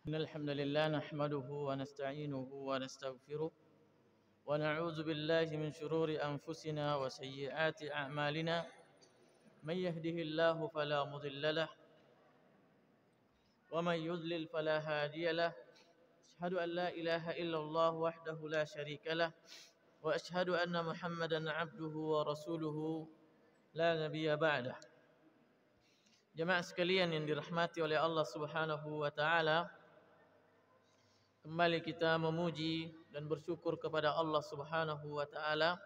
إن الحمد لله نحمده ونستعينه ونستغفره ونعوذ بالله من شرور أنفسنا وسيئات أعمالنا من يهده الله فلا مضل له ومن يضلل فلا هادي له أشهد أن لا إله إلا الله وحده لا شريك له وأشهد أن محمدا عبده ورسوله لا نبي بعده. Jemaah sekalian yang dirahmati oleh Allah Subhanahu wa taala, kembali kita memuji dan bersyukur kepada Allah Subhanahu wa taala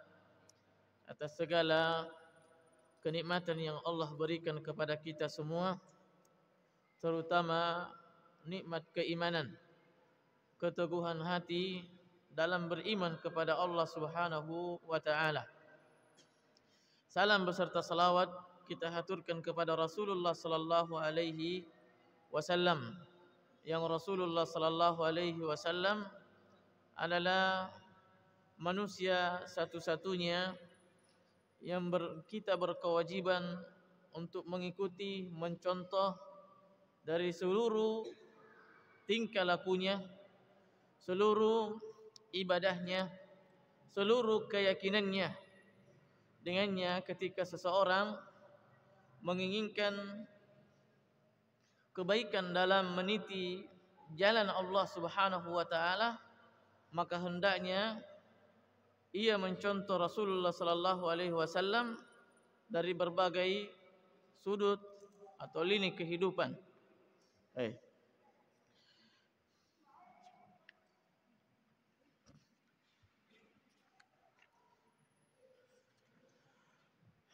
atas segala kenikmatan yang Allah berikan kepada kita semua, terutama nikmat keimanan, keteguhan hati dalam beriman kepada Allah Subhanahu wa taala. Salam beserta salawat kita haturkan kepada Rasulullah sallallahu alaihi wasallam, yang Rasulullah sallallahu alaihi wasallam adalah manusia satu-satunya yang kita berkewajiban untuk mengikuti, mencontoh dari seluruh tingkah lakunya, seluruh ibadahnya, seluruh keyakinannya. Dengannya ketika seseorang menginginkan kebaikan dalam meniti jalan Allah Subhanahu wa taala, maka hendaknya ia mencontoh Rasulullah sallallahu alaihi wasallam dari berbagai sudut atau lini kehidupan.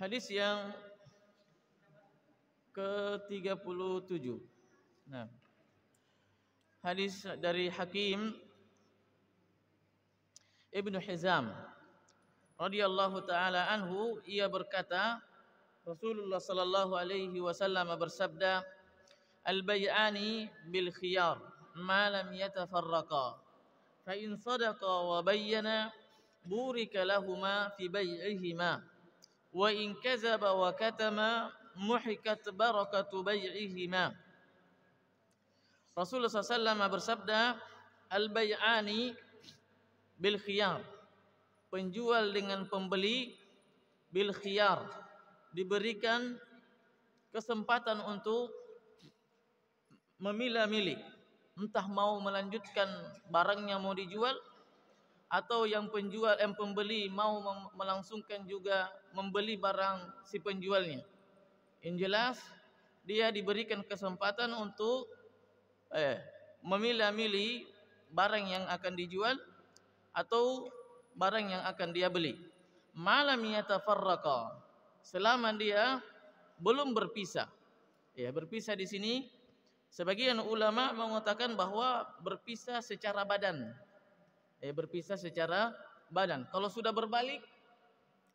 Hadis yang ke-37. Nah, hadis dari Hakim Ibnu Hizam radhiyallahu taala anhu, ia berkata, Rasulullah sallallahu alaihi wasallam bersabda, "Al-bay'ani bil khiyar ma lam yatafarraqa, fa in sadaqa wa bayyana burika lahumā fi bay'ihima, wa in kadzaba wa katama muhikat barakatu bay'ihima." Rasulullah SAW bersabda, al-bay'ani bil khiyar, penjual dengan pembeli bil khiyar, diberikan kesempatan untuk memilah-milih, entah mau melanjutkan barangnya mau dijual, atau yang pembeli mau melangsungkan juga membeli barang si penjualnya. Yang jelas dia diberikan kesempatan untuk memilah-milih barang yang akan dijual atau barang yang akan dia beli. Malam yatafarraqa, selama dia belum berpisah. Ya, berpisah di sini sebagian ulama mengatakan bahwa berpisah secara badan. Berpisah secara badan. Kalau sudah berbalik,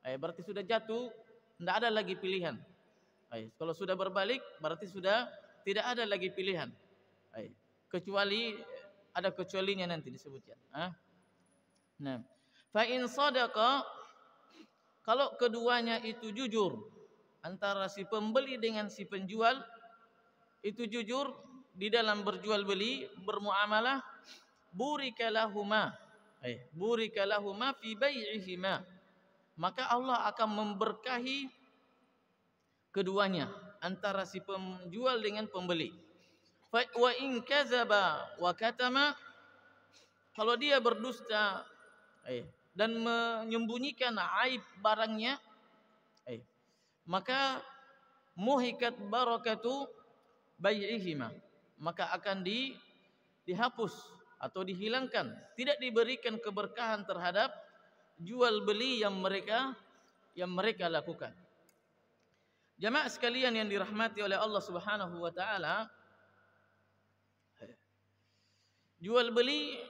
berarti sudah jatuh, tidak ada lagi pilihan. Kalau sudah berbalik, berarti sudah tidak ada lagi pilihan. Kecuali ada kecualinya nanti disebutkan. Nah, fa in sadaqa, kalau keduanya itu jujur, antara si pembeli dengan si penjual itu jujur di dalam berjual beli, bermuamalah, burika lahuma fi bai'ihima, maka Allah akan memberkahi keduanya, antara si penjual dengan pembeli. Wa in kadzaba wa katama, kalau dia berdusta dan menyembunyikan aib barangnya, maka muhikat barakatu bai'ihima, maka akan dihapus atau dihilangkan, tidak diberikan keberkahan terhadap jual beli yang mereka lakukan. Jamaah sekalian yang dirahmati oleh Allah Subhanahu wa taala, jual beli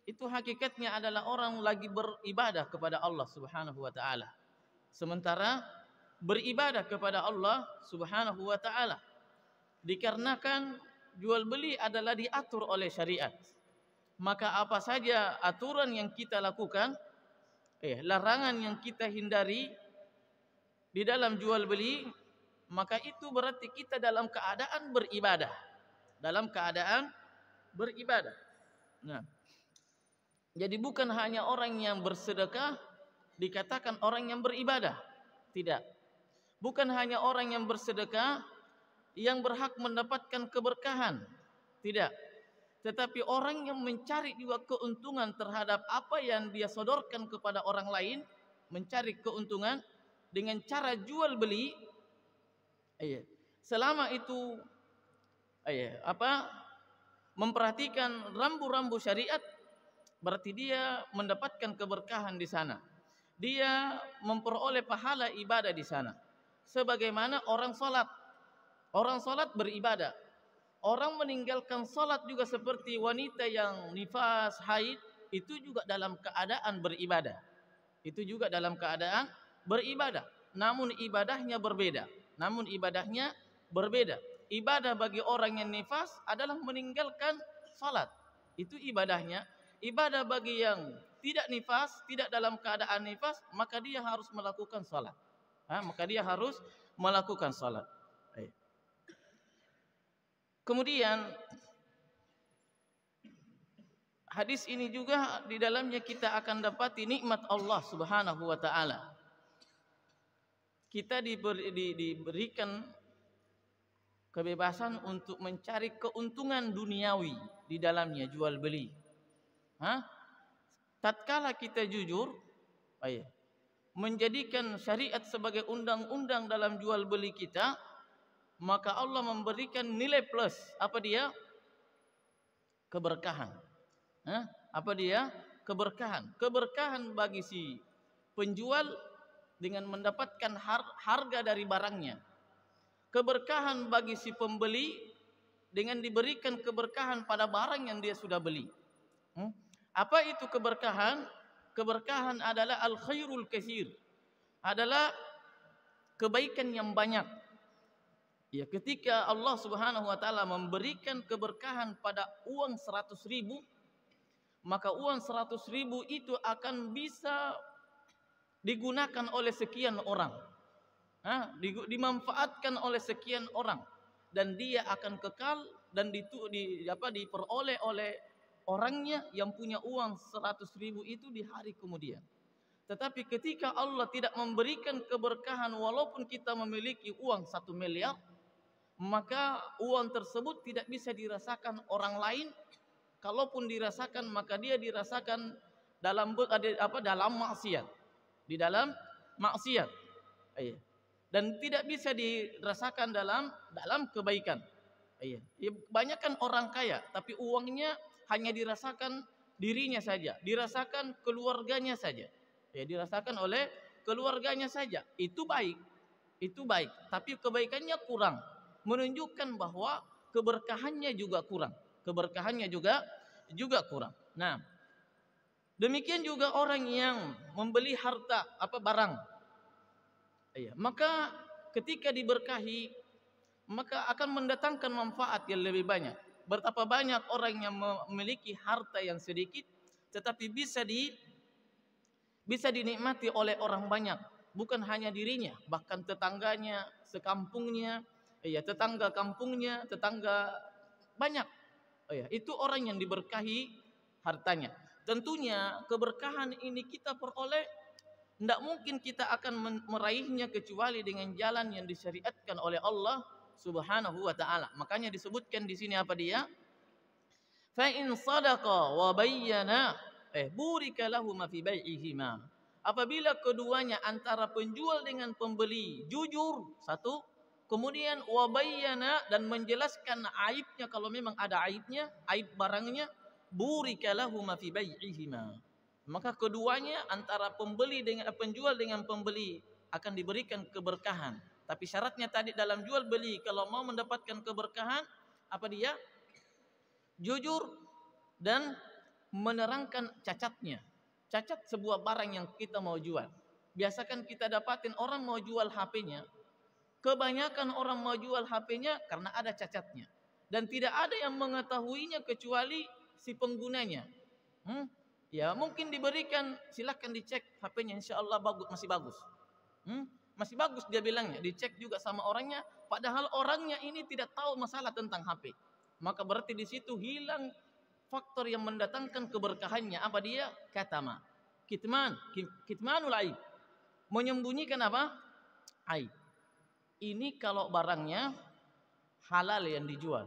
itu hakikatnya adalah orang lagi beribadah kepada Allah Subhanahu wa taala, sementara beribadah kepada Allah Subhanahu wa taala dikarenakan jual beli adalah diatur oleh syariat. Maka apa saja aturan yang kita lakukan, larangan yang kita hindari di dalam jual beli, maka itu berarti kita dalam keadaan beribadah, dalam keadaan beribadah. Nah, jadi bukan hanya orang yang bersedekah dikatakan orang yang beribadah. Tidak. Bukan hanya orang yang bersedekah yang berhak mendapatkan keberkahan. Tidak. Tetapi orang yang mencari juga keuntungan terhadap apa yang dia sodorkan kepada orang lain, mencari keuntungan dengan cara jual beli, selama itu memperhatikan rambu-rambu syariat, berarti dia mendapatkan keberkahan di sana. Dia memperoleh pahala ibadah di sana. Sebagaimana orang salat. Orang salat beribadah. Orang meninggalkan salat juga seperti wanita yang nifas, haid, itu juga dalam keadaan beribadah. Itu juga dalam keadaan beribadah. Namun ibadahnya berbeda. Ibadah bagi orang yang nifas adalah meninggalkan salat. Itu ibadahnya. Ibadah bagi yang tidak nifas, tidak dalam keadaan nifas, maka dia harus melakukan salat. Kemudian hadis ini juga di dalamnya kita akan dapati nikmat Allah Subhanahu wa taala. Kita diberikan kebebasan untuk mencari keuntungan duniawi di dalamnya, jual beli. Tatkala kita jujur, menjadikan syariat sebagai undang-undang dalam jual beli kita, maka Allah memberikan nilai plus. Apa dia? Keberkahan. Apa dia? Keberkahan. Keberkahan bagi si penjual dengan mendapatkan harga dari barangnya. Keberkahan bagi si pembeli dengan diberikan keberkahan pada barang yang dia sudah beli. Apa itu keberkahan? Keberkahan adalah al-khairul katsir. Adalah kebaikan yang banyak. Ya, ketika Allah Subhanahu wa taala memberikan keberkahan pada uang 100.000, maka uang 100.000 itu akan bisa digunakan oleh sekian orang. Dimanfaatkan oleh sekian orang, dan dia akan kekal dan diperoleh oleh orangnya yang punya uang 100.000 itu di hari kemudian. Tetapi ketika Allah tidak memberikan keberkahan, walaupun kita memiliki uang 1 miliar, maka uang tersebut tidak bisa dirasakan orang lain. Kalaupun dirasakan, maka dia dirasakan dalam maksiat. Di dalam maksiat. Dan tidak bisa dirasakan dalam kebaikan. Banyakkan orang kaya, tapi uangnya hanya dirasakan dirinya saja, dirasakan keluarganya saja. Dirasakan oleh keluarganya saja. Itu baik. Tapi kebaikannya kurang. Menunjukkan bahwa keberkahannya juga kurang. Nah, demikian juga orang yang membeli harta barang. Maka ketika diberkahi, maka akan mendatangkan manfaat yang lebih banyak. Betapa banyak orang yang memiliki harta yang sedikit, tetapi bisa dinikmati oleh orang banyak. Bukan hanya dirinya, bahkan tetangganya, sekampungnya, tetangga kampungnya, tetangga banyak. Itu orang yang diberkahi hartanya. Tentunya keberkahan ini kita peroleh, tidak mungkin kita akan meraihnya kecuali dengan jalan yang disyariatkan oleh Allah Subhanahu wa taala. Makanya disebutkan di sini apa dia? Fa in sadaqa wa bayyana burika lahum fi bai'ihima. Apabila keduanya antara penjual dengan pembeli jujur, satu, kemudian wabayyana dan menjelaskan aibnya kalau memang ada aibnya, aib barangnya, burika lahum fi bai'ihima. Maka keduanya antara penjual dengan pembeli akan diberikan keberkahan. Tapi syaratnya tadi dalam jual beli, kalau mau mendapatkan keberkahan, apa dia? Jujur dan menerangkan cacatnya. Cacat sebuah barang yang kita mau jual. Biasakan kita dapatin orang mau jual HP-nya. Kebanyakan orang mau jual HP-nya karena ada cacatnya. Dan tidak ada yang mengetahuinya kecuali si penggunanya. Ya, mungkin diberikan, silakan dicek HP-nya, insya Allah masih bagus. Masih bagus dia bilangnya, dicek juga sama orangnya. Padahal orangnya ini tidak tahu masalah tentang HP. maka berarti di situ hilang faktor yang mendatangkan keberkahannya. Apa dia? Katama. Kitmanul aib. Menyembunyikan apa? Aib. Ini kalau barangnya halal yang dijual.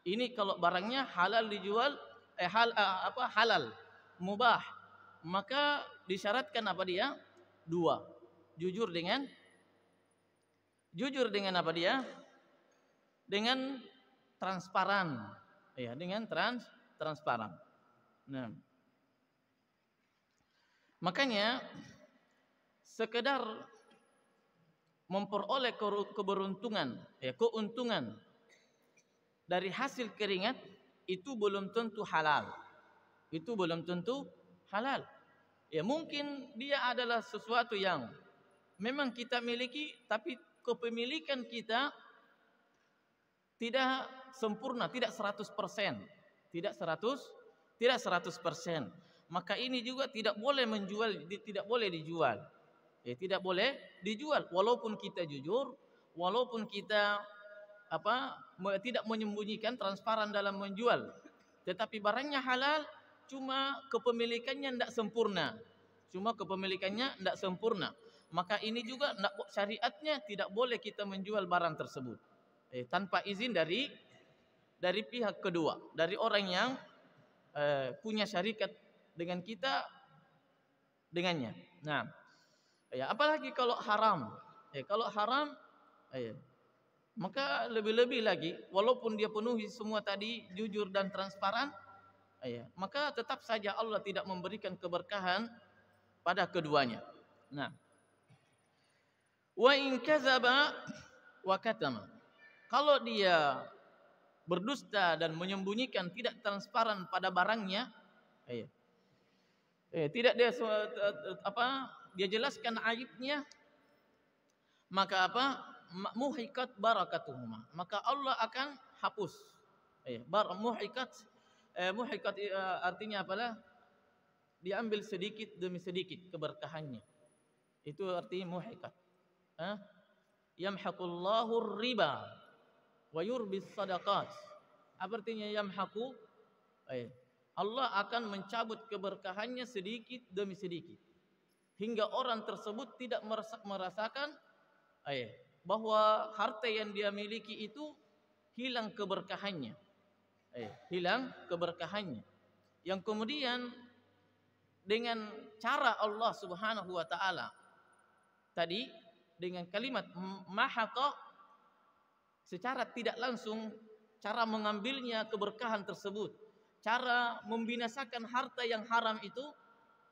Ini kalau barangnya halal dijual, halal, mubah, maka disyaratkan apa dia? Dua. Jujur dengan apa dia? Dengan transparan, ya, dengan transparan. Nah, makanya sekedar memperoleh keberuntungan, ya, keuntungan dari hasil keringat itu belum tentu halal. Itu belum tentu halal. Ya, mungkin dia adalah sesuatu yang memang kita miliki, tapi kepemilikan kita tidak sempurna, tidak 100%. Tidak 100%. Maka ini juga tidak boleh tidak boleh dijual. Ya, tidak boleh dijual walaupun kita jujur, walaupun kita tidak menyembunyikan, transparan dalam menjual. Tetapi barangnya halal, cuma kepemilikannya tidak sempurna. Maka ini juga syariatnya tidak boleh kita menjual barang tersebut tanpa izin dari pihak kedua, dari orang yang punya syarikat dengan kita dengannya. Nah, ya, apalagi kalau haram. Kalau haram, maka lebih-lebih lagi, walaupun dia penuhi semua tadi, jujur dan transparan, maka tetap saja Allah tidak memberikan keberkahan pada keduanya. Nah, wa in kadzaba wa katama. Kalau dia berdusta dan menyembunyikan, tidak transparan pada barangnya, tidak dia jelaskan aibnya, maka muhikat barakatuhuma, maka Allah akan hapus. Muhikat artinya apalah? Diambil sedikit demi sedikit keberkahannya. Itu arti muhikat. Yamhaqullahu riba wa yurbis sadaqat. Apa artinya yamhaqu? Allah akan mencabut keberkahannya sedikit demi sedikit, hingga orang tersebut tidak merasakan bahwa harta yang dia miliki itu hilang keberkahannya. Yang kemudian dengan cara Allah Subhanahu wa taala tadi, dengan kalimat mahaqa, secara tidak langsung cara mengambilnya keberkahan tersebut, cara membinasakan harta yang haram itu,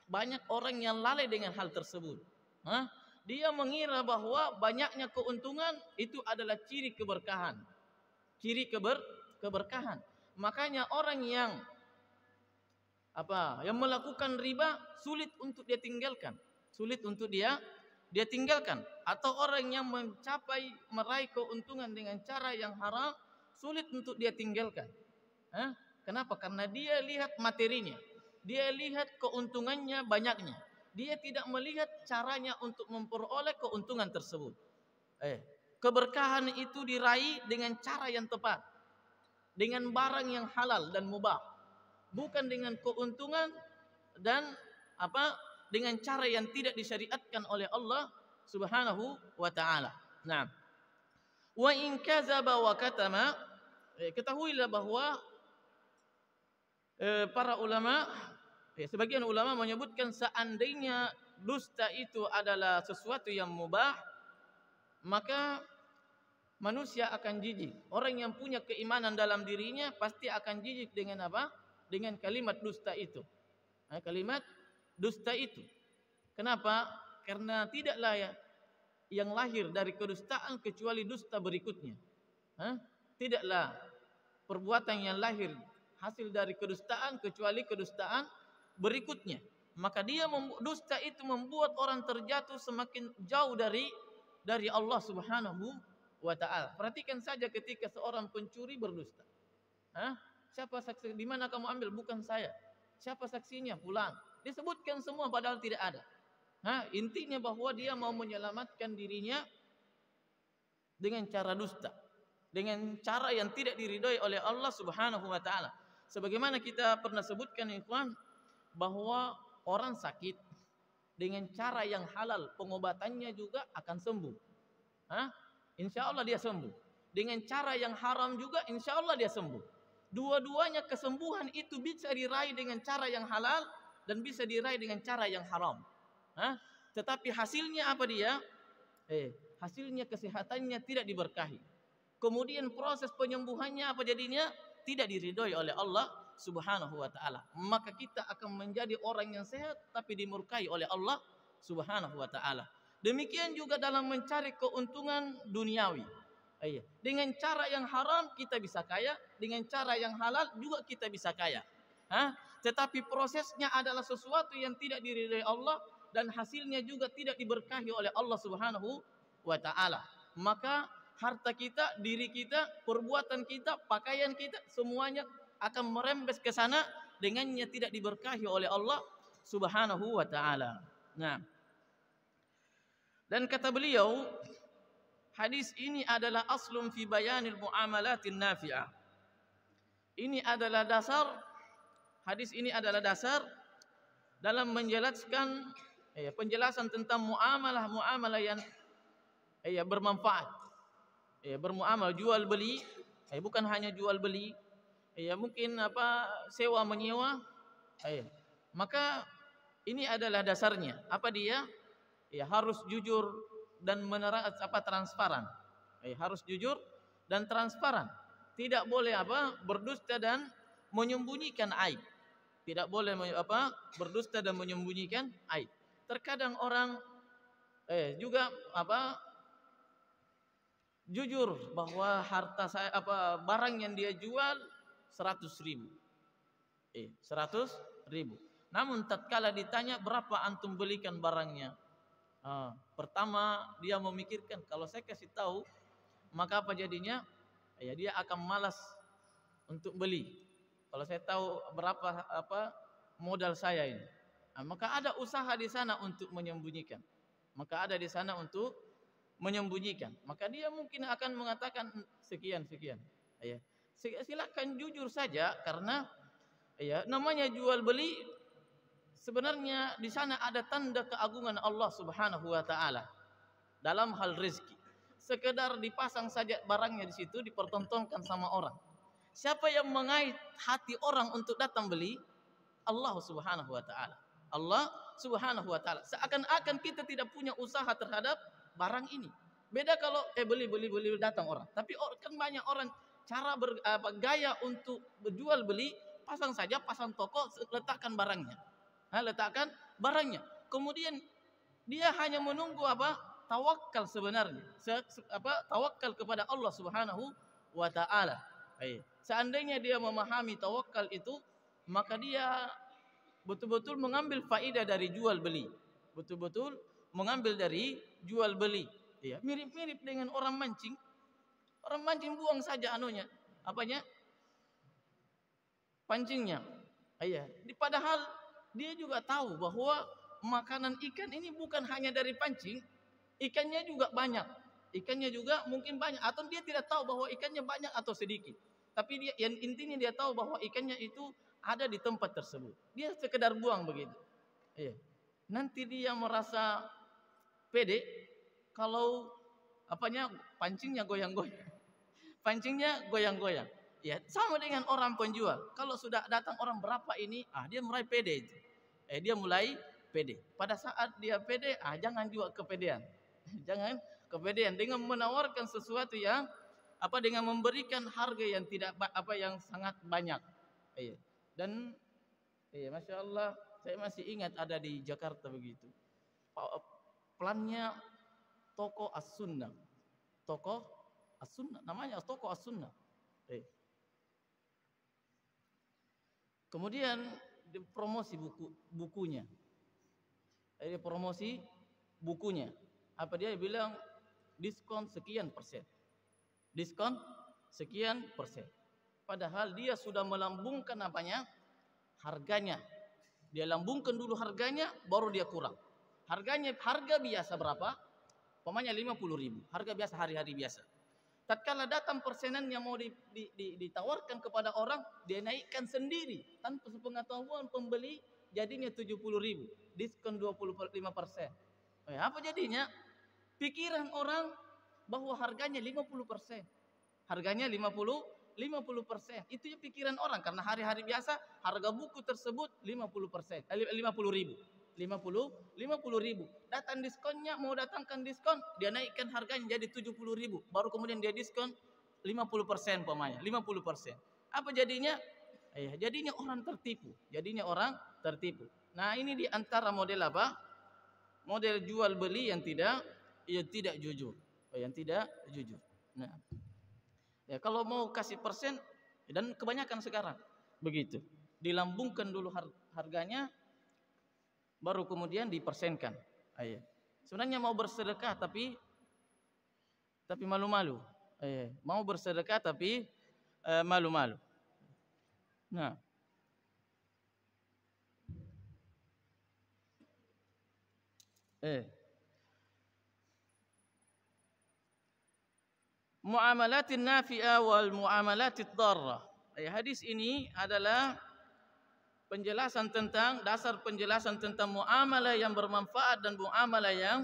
banyak orang yang lalai dengan hal tersebut. Dia mengira bahwa banyaknya keuntungan itu adalah ciri keberkahan. Keberkahan. Makanya orang yang melakukan riba sulit untuk dia tinggalkan. Atau orang yang meraih keuntungan dengan cara yang haram, sulit untuk dia tinggalkan. Kenapa? Karena dia lihat materinya, dia lihat keuntungannya banyaknya, dia tidak melihat caranya untuk memperoleh keuntungan tersebut. Keberkahan itu diraih dengan cara yang tepat, dengan barang yang halal dan mubah, bukan dengan keuntungan dan dengan cara yang tidak disyariatkan oleh Allah Subhanahu wa taala. Nah, wa in kadzaba wa katama, ketahuilah bahwa para ulama, sebagian ulama menyebutkan seandainya dusta itu adalah sesuatu yang mubah, maka manusia akan jijik. Orang yang punya keimanan dalam dirinya pasti akan jijik dengan apa? Dengan kalimat dusta itu. Kalimat dusta itu. Kenapa? Karena tidaklah yang lahir dari kedustaan kecuali dusta berikutnya. Tidaklah perbuatan yang lahir hasil dari kedustaan kecuali kedustaan berikutnya. Maka dusta itu membuat orang terjatuh semakin jauh dari Allah Subhanahu wa taala. Perhatikan saja ketika seorang pencuri berdusta. Siapa saksi? Di mana kamu ambil? Bukan saya. Siapa saksinya? Fulan. Disebutkan semua padahal tidak ada. Intinya bahwa dia mau menyelamatkan dirinya dengan cara dusta. dengan cara yang tidak diridhoi oleh Allah Subhanahu wa taala. Sebagaimana kita pernah sebutkan ikhwan, bahwa orang sakit dengan cara yang halal pengobatannya juga akan sembuh. Insya Allah dia sembuh. Dengan cara yang haram juga insya Allah dia sembuh. Dua-duanya kesembuhan itu bisa diraih dengan cara yang halal dan bisa diraih dengan cara yang haram. Tetapi hasilnya apa dia? Hasilnya kesehatannya tidak diberkahi. Kemudian proses penyembuhannya apa jadinya? Tidak diridhoi oleh Allah Subhanahu wa taala. Maka kita akan menjadi orang yang sehat tapi dimurkai oleh Allah Subhanahu wa taala. Demikian juga dalam mencari keuntungan duniawi. Dengan cara yang haram kita bisa kaya, dengan cara yang halal juga kita bisa kaya. Tetapi prosesnya adalah sesuatu yang tidak diridhai Allah dan hasilnya juga tidak diberkahi oleh Allah Subhanahu wa taala. Maka harta kita, diri kita, perbuatan kita, pakaian kita semuanya akan merembes ke sana, dengannya tidak diberkahi oleh Allah Subhanahu wa taala. Nah, dan kata beliau, hadis ini adalah aslun fi bayanil muamalatin nafi'ah. Ini adalah dasar, hadis ini adalah dasar dalam menjelaskan penjelasan tentang muamalah yang bermanfaat. Bermuamalah jual beli, bukan hanya jual beli, mungkin sewa menyewa. Maka ini adalah dasarnya. Apa dia? Harus jujur dan transparan. Harus jujur dan transparan. Tidak boleh berdusta dan menyembunyikan aib. Tidak boleh berdusta dan menyembunyikan aib. Terkadang orang juga jujur bahwa harta saya barang yang dia jual 100.000. 100.000. Namun tatkala ditanya berapa antum belikan barangnya? Pertama dia memikirkan, kalau saya kasih tahu maka apa jadinya? Dia akan malas untuk beli. Kalau saya tahu berapa modal saya ini. Maka ada usaha di sana untuk menyembunyikan. Maka dia mungkin akan mengatakan sekian. Silakan jujur saja, karena namanya jual beli sebenarnya di sana ada tanda keagungan Allah Subhanahu wa taala dalam hal rezeki. Sekedar dipasang saja barangnya di situ, dipertontonkan sama orang. Siapa yang mengait hati orang untuk datang beli? Allah Subhanahu wa taala. Allah Subhanahu wa taala. Seakan-akan kita tidak punya usaha terhadap barang ini. Beda kalau beli datang orang. Tapi kan banyak orang cara gaya untuk berjual beli, pasang toko, letakkan barangnya. Kemudian dia hanya menunggu tawakal sebenarnya. Tawakal kepada Allah Subhanahu wa taala. Seandainya dia memahami tawakal itu, maka dia betul-betul mengambil faedah dari jual beli. Betul-betul mengambil dari jual beli. Mirip-mirip dengan orang mancing. Orang mancing buang saja pancingnya. Padahal dia juga tahu bahwa makanan ikan ini bukan hanya dari pancing, ikannya juga banyak. Ikannya juga mungkin banyak, atau dia tidak tahu bahwa ikannya banyak atau sedikit. Tapi intinya dia tahu bahwa ikannya itu ada di tempat tersebut. Dia sekedar buang begitu. Nanti dia merasa pede kalau pancingnya goyang-goyang. Sama dengan orang penjual. Kalau sudah datang orang berapa ini, dia mulai pede. Dia mulai pede. Pada saat dia pede, jangan juga kepedean. Jangan kepedean dengan menawarkan sesuatu yang dengan memberikan harga yang yang sangat banyak. Dan Masya Allah, saya masih ingat ada di Jakarta begitu. Plannya toko As-Sunnah. Toko As-Sunnah, namanya toko As-Sunnah. Kemudian promosi bukunya. Promosi bukunya. Dia bilang diskon sekian persen. Diskon sekian persen. Padahal dia sudah melambungkan harganya. Dia lambungkan dulu harganya, baru dia kurang. Harga biasa berapa? Pokoknya 50.000. Harga biasa hari-hari biasa. Tatkala datang persenan yang mau ditawarkan kepada orang, dia naikkan sendiri tanpa sepengetahuan pembeli, jadinya 70.000, diskon 25%. Apa jadinya? Pikiran orang bahwa harganya 50%. Harganya 50%. Itu ya pikiran orang, karena hari-hari biasa harga buku tersebut 50%, 50.000. 50.000. Datang diskonnya, mau datangkan diskon, dia naikkan harganya jadi 70.000. Baru kemudian dia diskon 50% umpamanya, 50%. Apa jadinya? Jadinya orang tertipu. Nah, ini di antara model apa? Model jual beli yang tidak jujur. Nah, ya kalau mau kasih persen, dan kebanyakan sekarang begitu. Dilambungkan dulu harganya, baru kemudian dipersenkan. Sebenarnya mau bersedekah tapi malu-malu. Mau bersedekah tapi malu-malu. Nah, muamalatin nafi'ah wal muamalatit dharrah. Hadis ini adalah dasar penjelasan tentang muamalah yang bermanfaat dan muamalah yang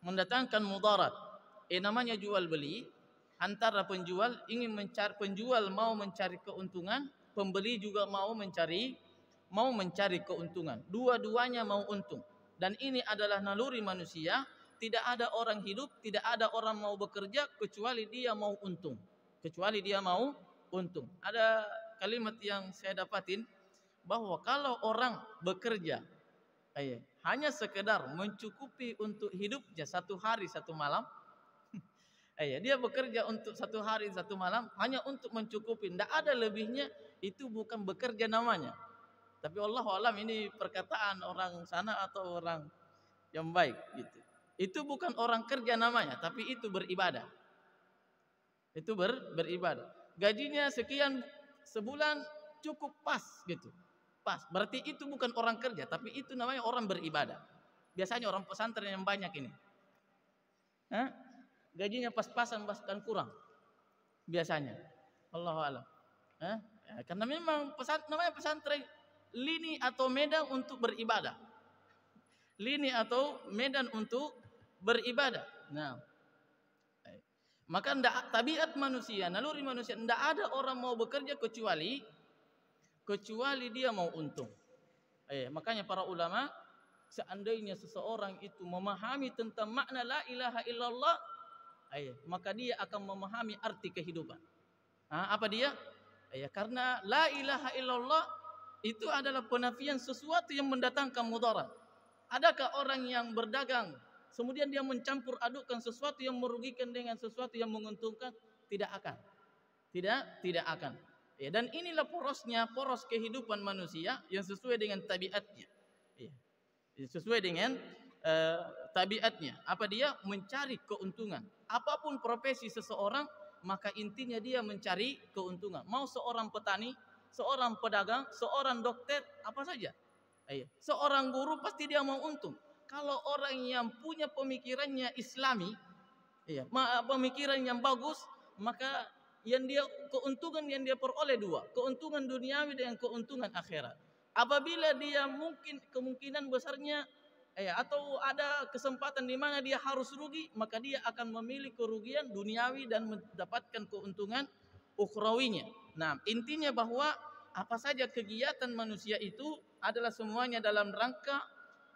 mendatangkan mudarat. Namanya jual beli, antara penjual mau mencari keuntungan, pembeli juga mau mencari keuntungan. Dua-duanya mau untung. Dan ini adalah naluri manusia. Tidak ada orang hidup, tidak ada orang mau bekerja kecuali dia mau untung. Ada kalimat yang saya dapatin, bahwa kalau orang bekerja hanya sekedar mencukupi untuk hidupnya 1 hari 1 malam, dia bekerja untuk 1 hari 1 malam hanya untuk mencukupi, tidak ada lebihnya, itu bukan bekerja namanya. Tapi wallahu alam, ini perkataan orang sana atau orang yang baik gitu. Itu bukan orang kerja namanya, tapi itu beribadah. Beribadah. Gajinya sekian sebulan cukup pas gitu. Pas. Berarti itu bukan orang kerja, tapi itu namanya orang beribadah. Biasanya orang pesantren yang banyak ini, gajinya pas-pasan bahkan kurang. Biasanya, Allahu a'lam. Karena memang namanya pesantren lini atau medan untuk beribadah. Nah, maka tabiat manusia, naluri manusia, tidak ada orang mau bekerja kecuali dia mau untung. Makanya para ulama, seandainya seseorang itu memahami tentang makna la ilaha illallah, maka dia akan memahami arti kehidupan. Apa dia? Karena la ilaha illallah itu adalah penafian sesuatu yang mendatangkan mudarat. Adakah orang yang berdagang kemudian dia mencampur adukkan sesuatu yang merugikan dengan sesuatu yang menguntungkan? Tidak akan. Dan inilah poros kehidupan manusia yang sesuai dengan tabiatnya. Sesuai dengan tabiatnya. Apa dia? Mencari keuntungan. Apapun profesi seseorang, maka intinya dia mencari keuntungan. Mau seorang petani, seorang pedagang, seorang dokter, apa saja. Seorang guru pasti dia mau untung. Kalau orang yang punya pemikirannya Islami, pemikiran yang bagus, maka keuntungan yang dia peroleh 2, keuntungan duniawi dengan keuntungan akhirat. Apabila dia kemungkinan besarnya atau ada kesempatan di mana dia harus rugi, maka dia akan memilih kerugian duniawi dan mendapatkan keuntungan ukhrawinya. Nah, intinya bahwa apa saja kegiatan manusia itu adalah semuanya dalam rangka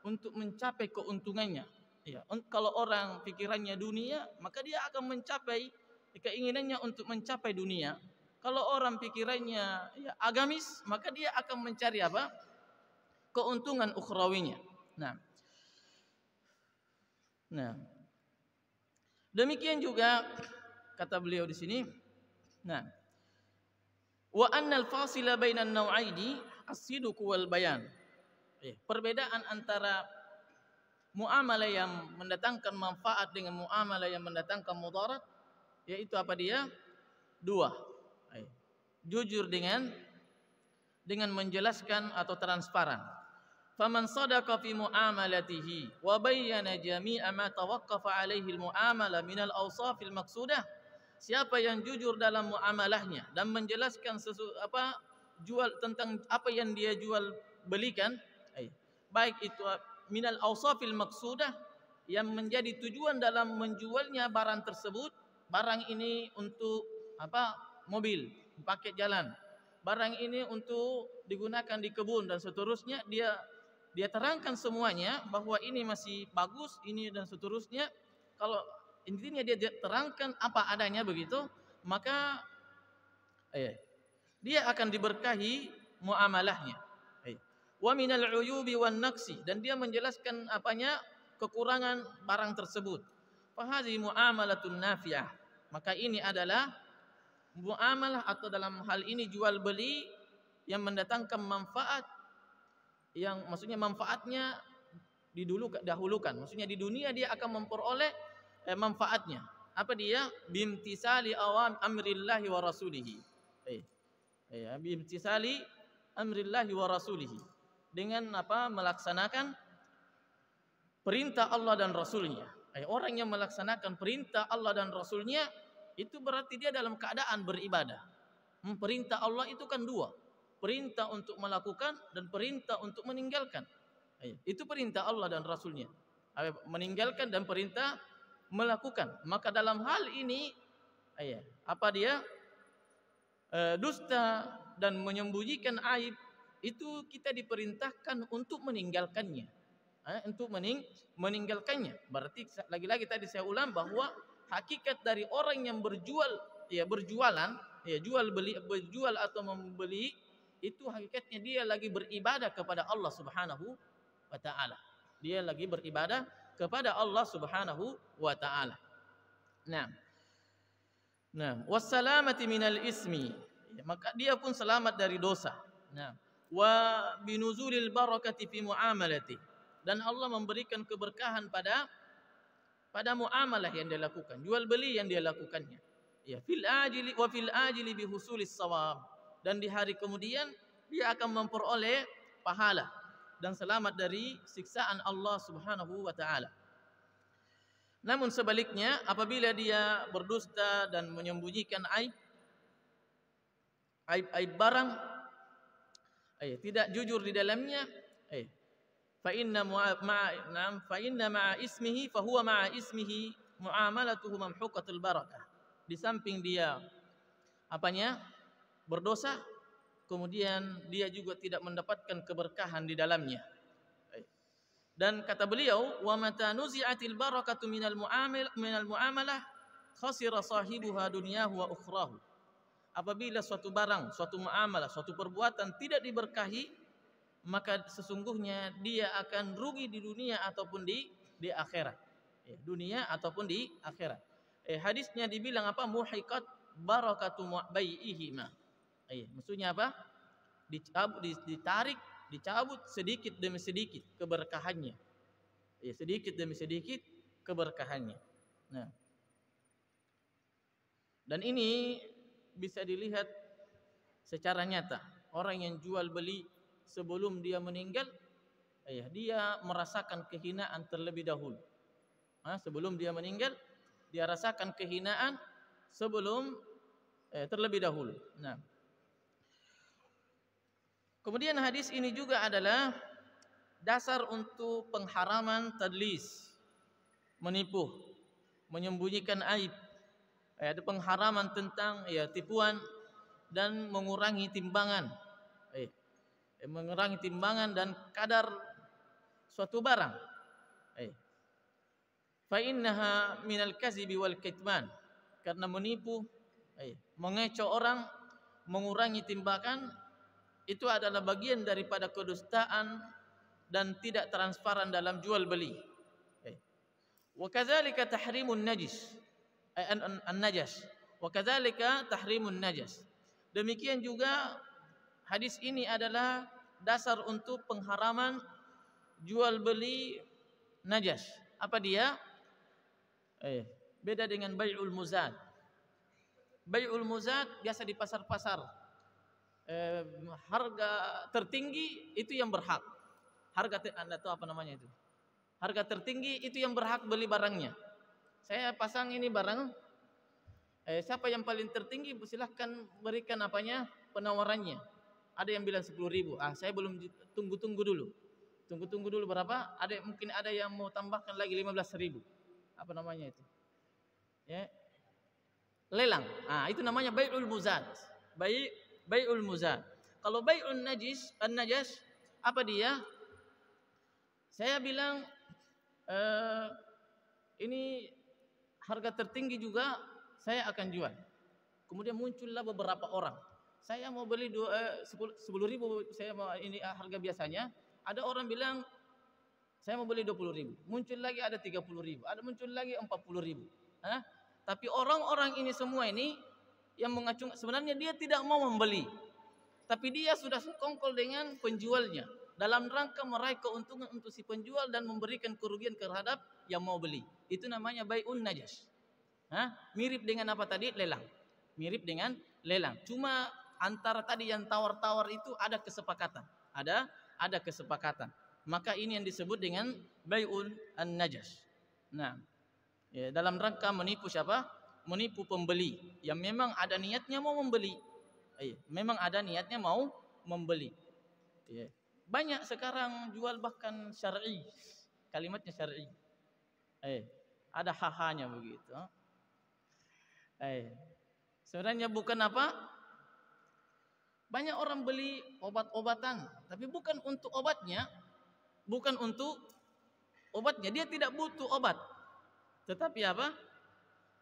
untuk mencapai keuntungannya. Kalau orang pikirannya dunia, maka dia akan mencapai keinginannya untuk mencapai dunia. Kalau orang pikirannya agamis, maka dia akan mencari apa? Keuntungan ukhrawinya. Nah, demikian juga kata beliau di sini. Wa annal fasila bainan naw'aini as-sidq wal bayan. Perbedaan antara muamalah yang mendatangkan manfaat dengan muamalah yang mendatangkan mudarat, yaitu apa dia? 2. Jujur dengan menjelaskan atau transparan. Faman sadaqa fi muamalatihi wa bayyana jami'a ma tawaqqafa alaihi al-muamalah min al-awsaf al-maqsudah siapa yang jujur dalam muamalahnya dan menjelaskan jual tentang apa yang dia jual belikan, baik itu minal awsafil maqsudah yang menjadi tujuan dalam menjualnya barang tersebut. Barang ini untuk mobil, pakai jalan. Barang ini untuk digunakan di kebun dan seterusnya. Dia terangkan semuanya bahwa ini masih bagus, ini dan seterusnya. Kalau intinya dia terangkan apa adanya begitu, maka dia akan diberkahi muamalahnya. Wa minal uyubi wan naqsi, dan dia menjelaskan kekurangan barang tersebut. Fa hadhihi muamalatun nafi'ah, maka ini adalah muamalah atau dalam hal ini jual beli yang mendatangkan manfaat, yang maksudnya manfaatnya didahulukan. Maksudnya di dunia dia akan memperoleh manfaatnya. Apa dia? Bimtisali amrillahi wa rasulihi. Bimtisali amrillahi wa rasulihi, dengan melaksanakan perintah Allah dan Rasulnya. Orang yang melaksanakan perintah Allah dan Rasulnya itu berarti dia dalam keadaan beribadah. Perintah Allah itu kan dua, perintah untuk melakukan dan perintah untuk meninggalkan. Itu perintah Allah dan Rasulnya, meninggalkan dan perintah melakukan. Maka dalam hal ini dusta dan menyembunyikan aib, itu kita diperintahkan untuk meninggalkannya. Untuk meninggalkannya. Berarti lagi-lagi tadi saya ulang bahwa hakikat dari orang yang berjualan, berjual atau membeli, itu hakikatnya dia lagi beribadah kepada Allah Subhanahu wa taala. Dia lagi beribadah kepada Allah Subhanahu wa taala. Wassalamati minal ismi, maka dia pun selamat dari dosa. Wa binuzulil barakati fi muamalati, dan Allah memberikan keberkahan pada muamalah yang dia lakukan, jual beli yang dia lakukannya. Fil ajili bi husulis shawab, dan di hari kemudian dia akan memperoleh pahala dan selamat dari siksaan Allah Subhanahu wa taala. Namun sebaliknya, apabila dia berdusta dan menyembunyikan aib barang, tidak jujur di dalamnya, fa inna ma'a ismihi fa huwa ma'a ismihi muamalatuhu mamhuqatul barakah. Di samping dia berdosa, kemudian dia juga tidak mendapatkan keberkahan di dalamnya. Dan kata beliau, wa mata nuzi'atil barakatu minal muamalah khasira sahibuha dunyahu wa ukhrahu. Apabila suatu barang, suatu muamalah, suatu perbuatan tidak diberkahi, maka sesungguhnya dia akan rugi di dunia ataupun di akhirat. Dunia ataupun di akhirat. Hadisnya dibilang muhiqat barakatu bai'ihima. Maksudnya apa? Dicabut sedikit demi sedikit keberkahannya. Sedikit demi sedikit keberkahannya. Dan ini bisa dilihat secara nyata. Orang yang jual beli sebelum dia meninggal, dia merasakan kehinaan terlebih dahulu. Sebelum dia meninggal, dia rasakan kehinaan sebelum terlebih dahulu. Kemudian hadis ini juga adalah dasar untuk pengharaman tadlis, menipu, menyembunyikan aib. Ada pengharaman tentang tipuan dan mengurangi timbangan. Mengurangi timbangan dan kadar suatu barang. Fa innaha minal kazibi wal kitman, karena menipu, mengecoh orang, mengurangi timbangan, itu adalah bagian daripada kedustaan dan tidak transparan dalam jual beli. Wa kadzalika tahrimun najis, an-najas. Wa kadzalika tahrimun najas. Demikian juga hadis ini adalah dasar untuk pengharaman jual beli najas. Apa dia? Beda dengan bai'ul muzad. Bai'ul muzad biasa di pasar-pasar. Harga tertinggi itu yang berhak. Anda tahu apa namanya itu? Harga tertinggi itu yang berhak beli barangnya. Saya pasang ini barang Siapa yang paling tertinggi silahkan berikan apanya penawarannya. Ada yang bilang 10.000. Saya belum, tunggu dulu. Tunggu dulu berapa? Mungkin ada yang mau tambahkan lagi 15.000. Apa namanya itu? Ya. Lelang. Itu namanya bai'ul muzad. Bai'ul muzad. Kalau bai'un najas, apa dia? Saya bilang ini harga tertinggi juga saya akan jual. Kemudian muncullah beberapa orang. Saya mau beli 10.000, saya mau ini harga biasanya. Ada orang bilang saya mau beli 20.000. Muncul lagi ada 30.000. Ada muncul lagi 40.000. Tapi orang-orang ini semua ini yang mengacung, sebenarnya dia tidak mau membeli. Tapi dia sudah sekongkol dengan penjualnya dalam rangka meraih keuntungan untuk si penjual dan memberikan kerugian terhadap yang mau beli. Itu namanya bai'un najas. Mirip dengan apa tadi? Lelang. Mirip dengan lelang. Cuma antara tadi yang tawar-tawar itu ada kesepakatan. Ada kesepakatan. Maka ini yang disebut dengan bai'un najas. Nah, ya, dalam rangka menipu siapa? Menipu pembeli yang memang ada niatnya mau membeli. Memang ada niatnya mau membeli. Banyak sekarang jual bahkan syar'i. Kalimatnya syar'i. Ada hahanya begitu. Sebenarnya bukan apa? Banyak orang beli obat-obatan, tapi bukan untuk obatnya. Bukan untuk obatnya, dia tidak butuh obat. Tetapi apa?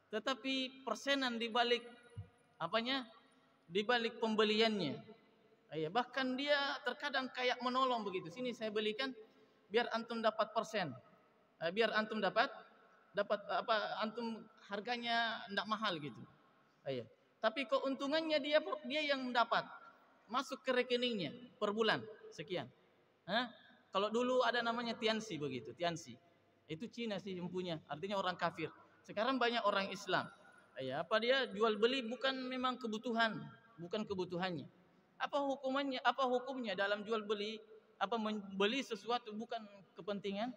Tetapi persenan di balik apanya? Di balik pembeliannya. Bahkan dia terkadang kayak menolong begitu. Sini saya belikan biar antum dapat persen. Biar antum dapat apa, antum harganya enggak mahal gitu. Tapi keuntungannya dia yang dapat. Masuk ke rekeningnya per bulan sekian. Kalau dulu ada namanya Tianxi begitu, Tianxi. Itu Cina sih yang punya, artinya orang kafir. Sekarang banyak orang Islam. Apa dia jual beli bukan memang kebutuhan, bukan kebutuhannya. Apa hukumannya? Apa hukumnya dalam jual beli? Apa membeli sesuatu bukan kepentingan?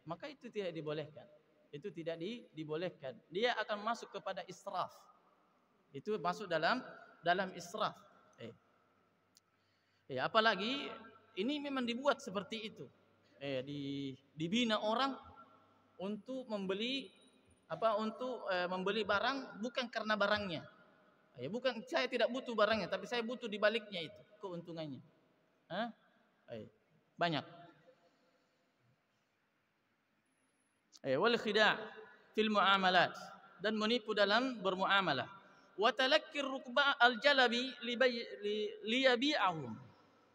Maka itu tidak dibolehkan. Itu tidak dibolehkan. Dia akan masuk kepada israf. Itu masuk dalam israf. Apalagi ini memang dibuat seperti itu. Dibina orang untuk membeli membeli barang bukan karena barangnya. Bukan saya tidak butuh barangnya, tapi saya butuh di baliknya itu keuntungannya. Banyak. Wal khida' fil muamalat, dan menipu dalam bermuamalah. Wa talakkir rukba al-jalabi liyabi'ahum.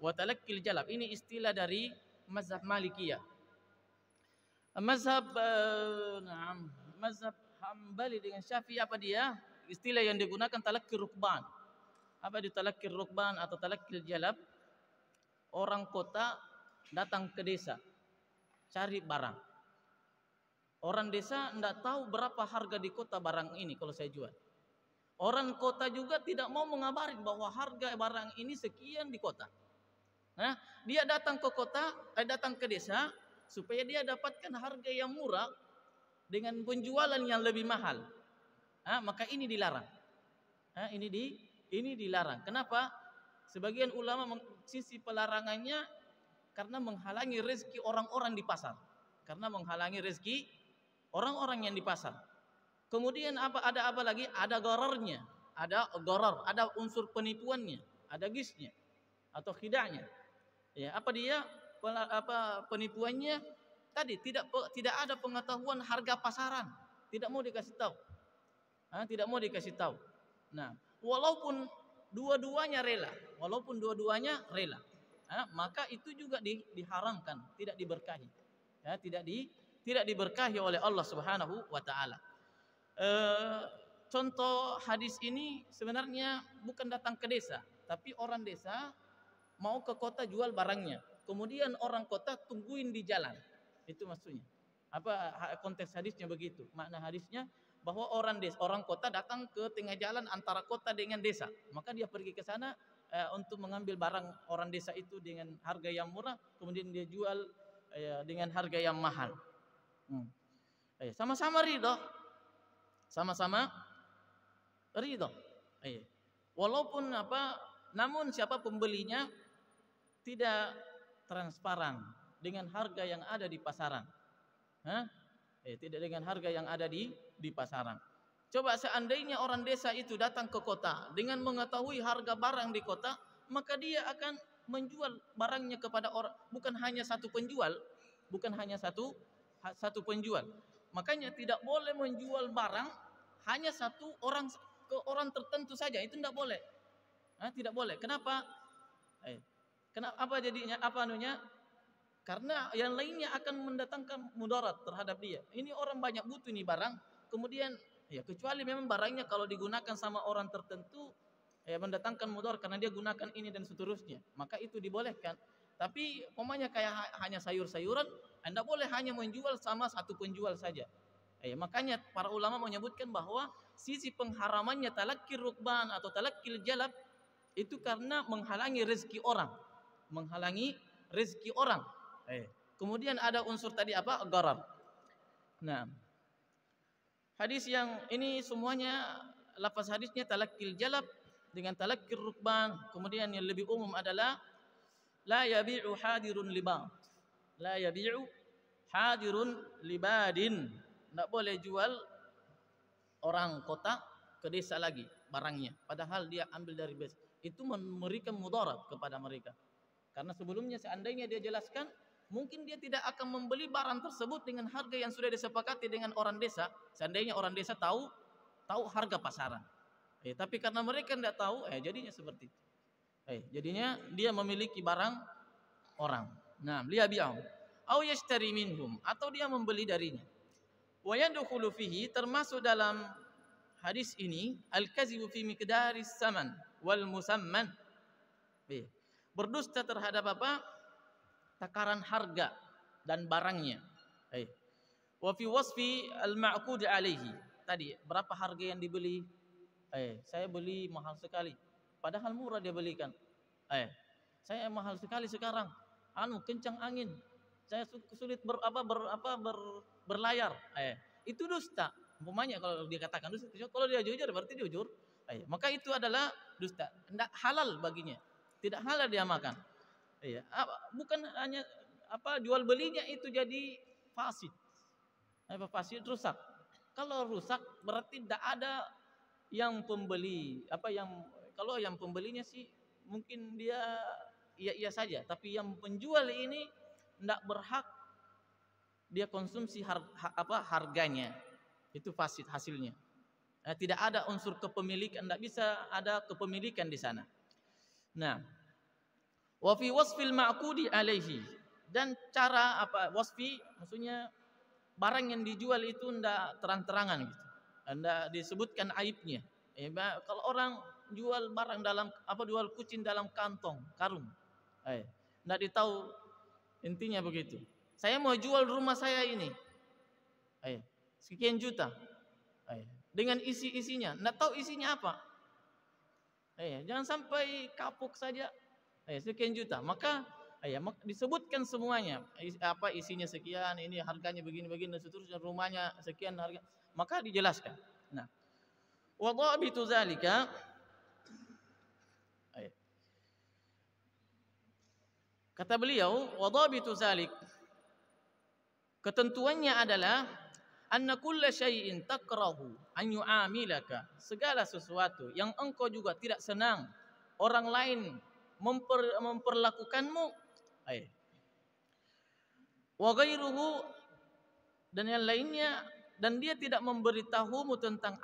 Wa talakkil jalab, ini istilah dari mazhab Malikiyah. Mazhab Hambali dengan Syafi'i apa dia? Istilah yang digunakan talakkir rukban. Apa itu talakkir rukban atau talakkil jalab? Orang kota datang ke desa cari barang. Orang desa tidak tahu berapa harga di kota barang ini kalau saya jual. Orang kota juga tidak mau mengabarin bahwa harga barang ini sekian di kota. Dia datang ke kota, datang ke desa supaya dia dapatkan harga yang murah dengan penjualan yang lebih mahal. Maka ini dilarang. Ini dilarang. Kenapa? Sebagian ulama sisi pelarangannya karena menghalangi rezeki orang-orang di pasar. Karena menghalangi rezeki orang-orang yang di pasar. Kemudian ada apa lagi? Ada ghararnya, ada unsur penipuannya, ada gisnya atau khida'nya. Apa dia? Penipuannya tadi tidak ada pengetahuan harga pasaran, tidak mau dikasih tahu. Tidak mau dikasih tahu. Nah, walaupun dua-duanya rela, maka itu juga diharamkan, tidak diberkahi. Tidak diberkahi oleh Allah Subhanahu wa taala. Contoh hadis ini sebenarnya bukan datang ke desa, tapi orang desa mau ke kota jual barangnya. Kemudian orang kota tungguin di jalan. Itu maksudnya. Apa konteks hadisnya begitu? Makna hadisnya bahwa orang kota datang ke tengah jalan antara kota dengan desa. Maka dia pergi ke sana untuk mengambil barang orang desa itu dengan harga yang murah, kemudian dia jual dengan harga yang mahal. Sama-sama ridho. Sama-sama ridho. Iya. Walaupun namun siapa pembelinya tidak transparan dengan harga yang ada di pasaran. Hah? Tidak dengan harga yang ada di pasaran. Coba seandainya orang desa itu datang ke kota dengan mengetahui harga barang di kota, maka dia akan menjual barangnya kepada orang, bukan hanya satu penjual, bukan hanya satu penjual. Makanya tidak boleh menjual barang hanya satu orang ke orang tertentu saja, itu tidak boleh. Tidak boleh. Kenapa? Kenapa? Apa jadinya? Apa anunya? Karena yang lainnya akan mendatangkan mudarat terhadap dia. Ini orang banyak butuh ini barang, kemudian ya kecuali memang barangnya kalau digunakan sama orang tertentu ya mendatangkan mudarat karena dia gunakan ini dan seterusnya, maka itu dibolehkan. Tapi umpamanya kayak hanya sayur-sayuran, Anda boleh hanya menjual sama satu penjual saja. Makanya para ulama menyebutkan bahwa sisi pengharamannya talakkir rukban atau talakkil jalab itu karena menghalangi rezeki orang, menghalangi rezeki orang. Kemudian ada unsur tadi apa? Gharar. Nah, hadis yang ini semuanya lafaz hadisnya talakkil jalab dengan talakkir rukban. Kemudian yang lebih umum adalah la yabi'u hadirun libad. La yabi'u hadirun libadin. Tidak boleh jual orang kota ke desa lagi barangnya, padahal dia ambil dari desa. Itu memberikan mudarat kepada mereka. Karena sebelumnya seandainya dia jelaskan, mungkin dia tidak akan membeli barang tersebut dengan harga yang sudah disepakati dengan orang desa. Seandainya orang desa tahu harga pasaran. Tapi karena mereka tidak tahu, jadinya seperti itu. Jadinya dia memiliki barang orang. Nah, liyabi'u au yashtari minhum, atau dia membeli darinya. Wa yadkhulu fihi, termasuk dalam hadis ini al-kazibu fi miqdaris saman wal musamman. Berdusta terhadap apa? Takaran harga dan barangnya. Wa fi wasfi al-ma'qud alaihi. Tadi berapa harga yang dibeli? Saya beli mahal sekali. Padahal murah dia belikan. Saya mahal sekali sekarang. Kencang angin. Saya sulit berlayar. Itu dusta. Umpamanya kalau dia katakan dusta, kalau dia jujur berarti jujur. Maka itu adalah dusta. Tidak halal baginya. Tidak halal dia makan. Bukan hanya jual belinya itu jadi fasid. Fasid, rusak. Kalau rusak berarti tidak ada yang pembeli. Kalau yang pembelinya sih mungkin dia iya saja, tapi yang penjual ini tidak berhak dia konsumsi harganya. Itu fasid hasilnya. Tidak ada unsur kepemilikan, tidak bisa ada kepemilikan di sana. Nah, wa fi wasfil ma'qudi alaihi, dan cara wasfi maksudnya barang yang dijual itu tidak terang-terangan gitu. Tidak disebutkan aibnya. Kalau orang jual barang dalam jual kucing dalam kantong, karung. Tidak ditahu intinya begitu. Saya mau jual rumah saya ini. Sekian juta. Dengan isinya, tidak tahu isinya apa. Jangan sampai kapuk saja. Sekian juta. Maka disebutkan semuanya. Isinya sekian, ini harganya begini dan seterusnya, rumahnya sekian harga. Maka dijelaskan. Nah, wa dhabitu zalika, kata beliau, wa dhabitu zalik, ketentuannya adalah anna kulla syai'in takrahu an yu'amilaka, segala sesuatu yang engkau juga tidak senang orang lain memperlakukanmu, wa ghairuhu, dan yang lainnya, dan dia tidak memberitahumu tentang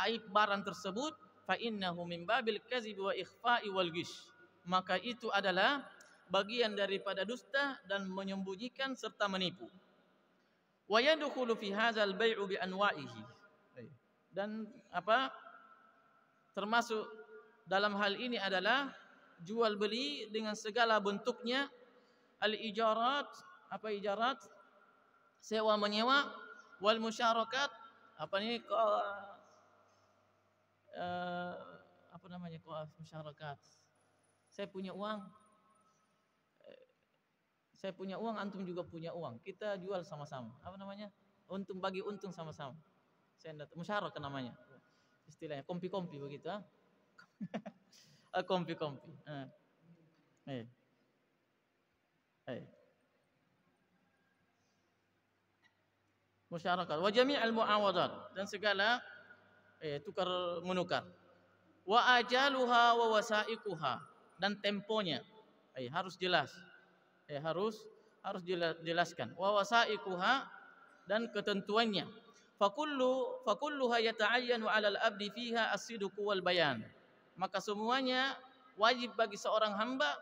aib barang tersebut, fa innahu min babil kadzibi wa ikhfa'i wal ghish, maka itu adalah bagian daripada dusta dan menyembunyikan serta menipu. Wa yadkhulu fi hadzal bai'u bi anwa'ihi, dan termasuk dalam hal ini adalah jual beli dengan segala bentuknya, al-ijarat, ijarat, sewa menyewa, wal musyarakat, musyarakat. Saya punya uang, antum juga punya uang, kita jual sama-sama. Untung bagi untung sama-sama. Musyarakah namanya. istilahnya kompi-kompi begitu, ah. Kompi-kompi. Eh. Eh. Musyarakat wa jami'al muawadat, dan segala tukar menukar. Wa ajaluha wa wasaiquha, dan temponya harus jelas. Harus jelaskan. Wa wasaiquha, dan ketentuannya. Fakulluha yata'ayyanu 'alal abdi fiha as-sidqu wal bayan. Maka semuanya wajib bagi seorang hamba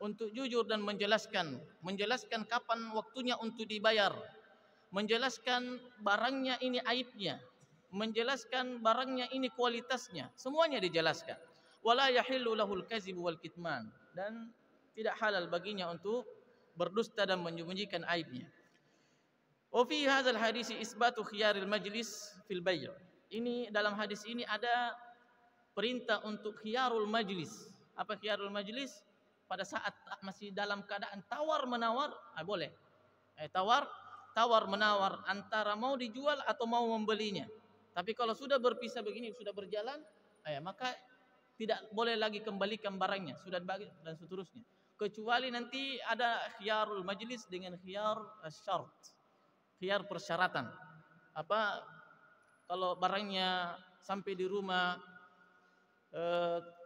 untuk jujur dan menjelaskan kapan waktunya untuk dibayar, menjelaskan barangnya ini aibnya, menjelaskan barangnya ini kualitasnya, semuanya dijelaskan. Wala yahillu lahul kazib wal kitman, dan tidak halal baginya untuk berdusta dan menyembunyikan aibnya. Wa fi hadzal hadis isbatu khiyaril majlis fil bay'. Ini dalam hadis ini ada perintah untuk khiyarul majlis. Apa khiyarul majlis? Pada saat masih dalam keadaan tawar menawar, boleh. Tawar menawar antara mau dijual atau mau membelinya. Tapi kalau sudah berpisah begini, sudah berjalan, maka tidak boleh lagi kembalikan barangnya, sudah bagi dan seterusnya. Kecuali nanti ada khiyarul majlis dengan khiyar syarat, khiyar persyaratan. Apa kalau barangnya sampai di rumah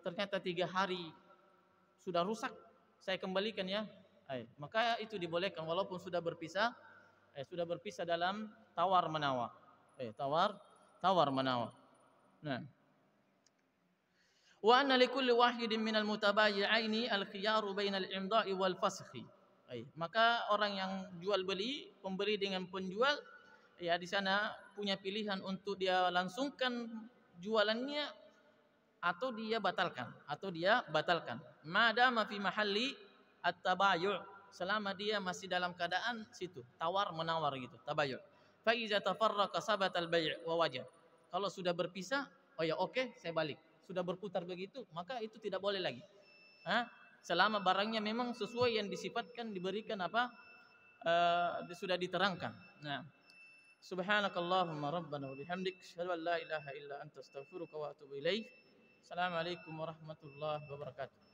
ternyata 3 hari sudah rusak, saya kembalikan ya. Maka itu dibolehkan walaupun sudah berpisah dalam tawar menawar. Tawar menawar. Nah. Wa anna likulli wahidin minal mutabayyi'aini al-khiyaru bainal imda'i wal fasakhi. Maka orang yang jual beli, pembeli dengan penjual, di sana punya pilihan untuk dia langsungkan jualannya atau dia batalkan. Madama fi mahalli at-tabayyu', selama dia masih dalam keadaan situ tawar menawar gitu, tabayyu'. Fa iza tafarraqa sabatal bay' wa wajib. Kalau sudah berpisah, oke, saya balik. Sudah berputar begitu, maka itu tidak boleh lagi. Selama barangnya memang sesuai yang disifatkan, diberikan sudah diterangkan. Nah, subhanakallahumma rabbana wa bihamdik, asyhadu an la ilaha illa anta astaghfiruka wa atubu ilaik. Assalamualaikum warahmatullahi wabarakatuh.